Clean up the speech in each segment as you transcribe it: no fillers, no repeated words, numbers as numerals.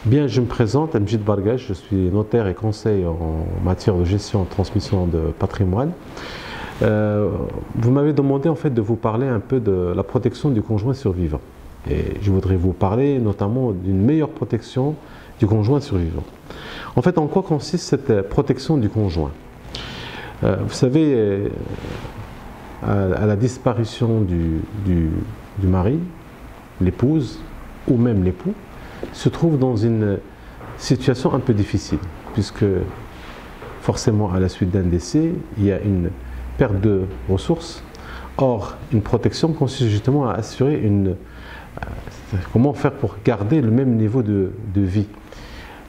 Bien, je me présente, Mjid Bargash, je suis notaire et conseil en matière de gestion et transmission de patrimoine. Vous m'avez demandé en fait de vous parler un peu de la protection du conjoint survivant. Et je voudrais vous parler notamment d'une meilleure protection du conjoint survivant. En fait, en quoi consiste cette protection du conjoint? Vous savez, à la disparition du mari, l'épouse ou même l'époux, se trouve dans une situation un peu difficile, puisque forcément à la suite d'un décès, il y a une perte de ressources. Or, une protection consiste justement à assurer comment faire pour garder le même niveau de vie.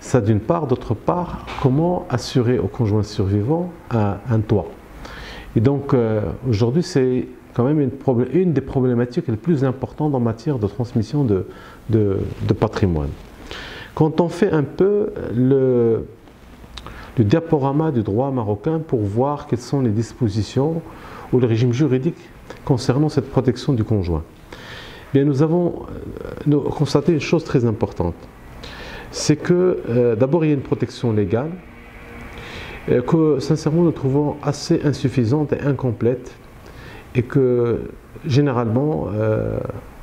Ça d'une part, d'autre part, comment assurer au conjoint survivant un toit. Et donc aujourd'hui, c'est quand même une des problématiques les plus importantes en matière de transmission de patrimoine. Quand on fait un peu le diaporama du droit marocain pour voir quelles sont les dispositions ou le régime juridique concernant cette protection du conjoint, bien nous avons constaté une chose très importante. C'est que d'abord il y a une protection légale que sincèrement nous trouvons assez insuffisante et incomplète, et que généralement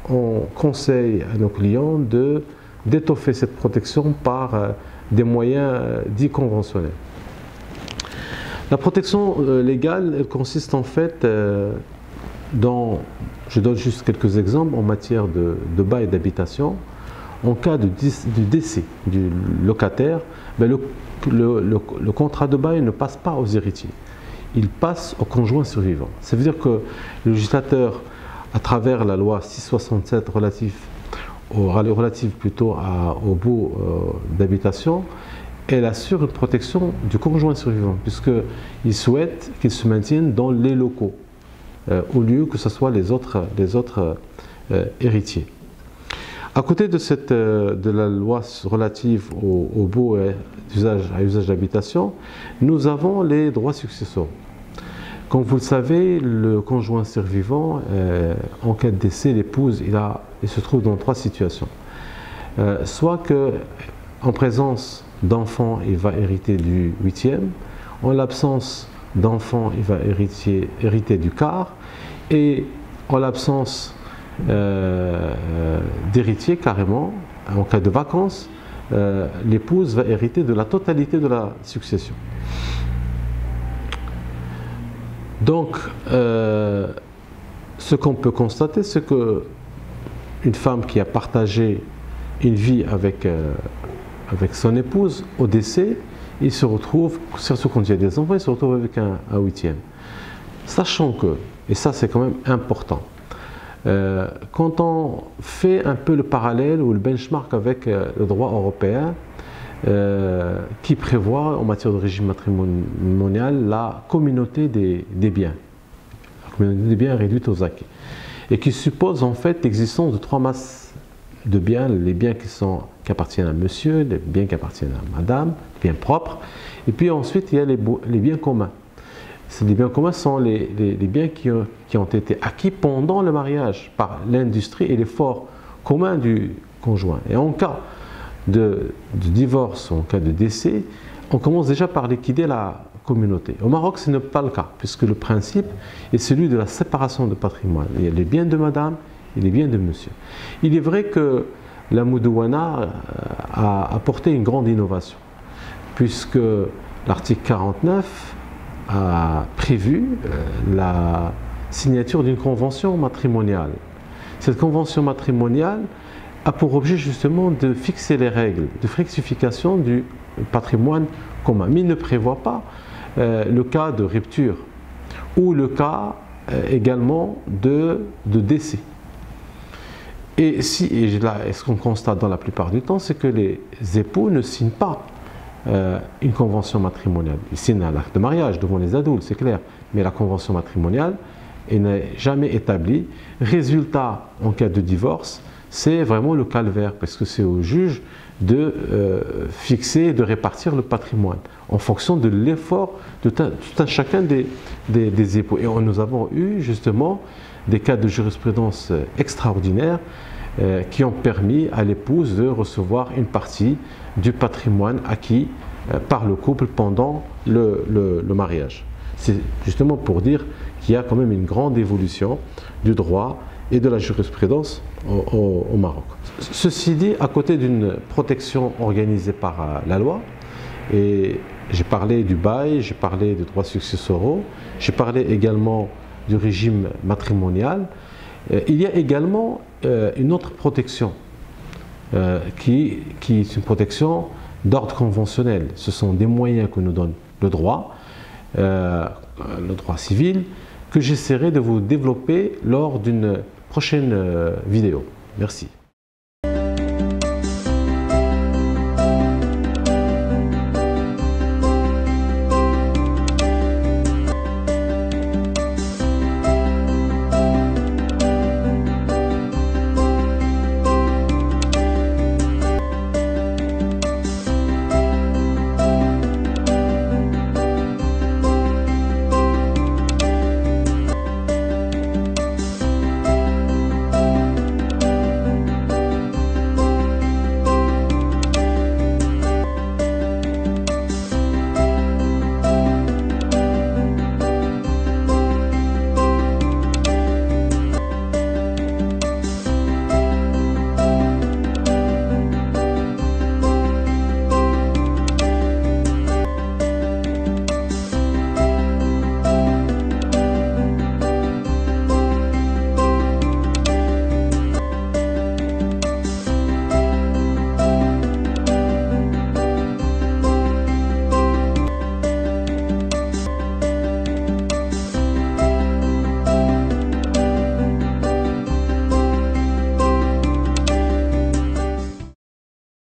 on conseille à nos clients d'étoffer cette protection par des moyens dits conventionnels. La protection légale, elle consiste en fait je donne juste quelques exemples en matière de bail d'habitation. En cas du décès du locataire, le contrat de bail ne passe pas aux héritiers, il passe au conjoint survivant. Ça veut dire que le législateur, à travers la loi 667 relative plutôt au baux d'habitation, elle assure une protection du conjoint survivant, puisqu'il souhaite qu'il se maintienne dans les locaux, au lieu que ce soit les autres héritiers. À côté de la loi relative au baux à usage d'habitation, nous avons les droits successoraux. Comme vous le savez, le conjoint survivant, en cas de décès, l'épouse, il se trouve dans trois situations. Soit qu'en présence d'enfants, il va hériter du huitième, en l'absence d'enfants, il va hériter du quart, et en l'absence d'héritier carrément, en cas de vacances, l'épouse va hériter de la totalité de la succession. Donc, ce qu'on peut constater, c'est que une femme qui a partagé une vie avec son épouse, au décès, il se retrouve, surtout quand il y a des enfants, il se retrouve avec un huitième. Sachant que, et ça c'est quand même important, quand on fait un peu le parallèle ou le benchmark avec le droit européen, qui prévoit en matière de régime matrimonial la communauté des biens, la communauté des biens réduite aux acquis, et qui suppose en fait l'existence de trois masses de biens: les biens qui appartiennent à monsieur, les biens qui appartiennent à madame, les biens propres, et puis ensuite il y a les biens communs. Les biens communs sont les biens qui ont été acquis pendant le mariage par l'industrie et l'effort commun du conjoint. Et en cas de divorce, en cas de décès, on commence déjà par liquider la communauté. Au Maroc, ce n'est pas le cas, puisque le principe est celui de la séparation de patrimoine. Il y a les biens de madame et les biens de monsieur. Il est vrai que la Moudouana a apporté une grande innovation, puisque l'article 49 a prévu la signature d'une convention matrimoniale. Cette convention matrimoniale a pour objet justement de fixer les règles de fructification du patrimoine commun, mais il ne prévoit pas le cas de rupture ou le cas également de décès. Et ce qu'on constate dans la plupart du temps, c'est que les époux ne signent pas une convention matrimoniale. Ils signent un acte de mariage devant les adultes, c'est clair, mais la convention matrimoniale n'est jamais établie. Résultat, en cas de divorce, c'est vraiment le calvaire, parce que c'est au juge de fixer et de répartir le patrimoine en fonction de l'effort de tout un chacun des époux. Et nous avons eu justement des cas de jurisprudence extraordinaires qui ont permis à l'épouse de recevoir une partie du patrimoine acquis par le couple pendant le mariage. C'est justement pour dire qu'il y a quand même une grande évolution du droit et de la jurisprudence au Maroc. Ceci dit, à côté d'une protection organisée par la loi, et j'ai parlé du bail, j'ai parlé des droits successoraux, j'ai parlé également du régime matrimonial, il y a également une autre protection qui est une protection d'ordre conventionnel. Ce sont des moyens que nous donne le droit civil, que j'essaierai de vous développer lors d'une prochaine vidéo. Merci.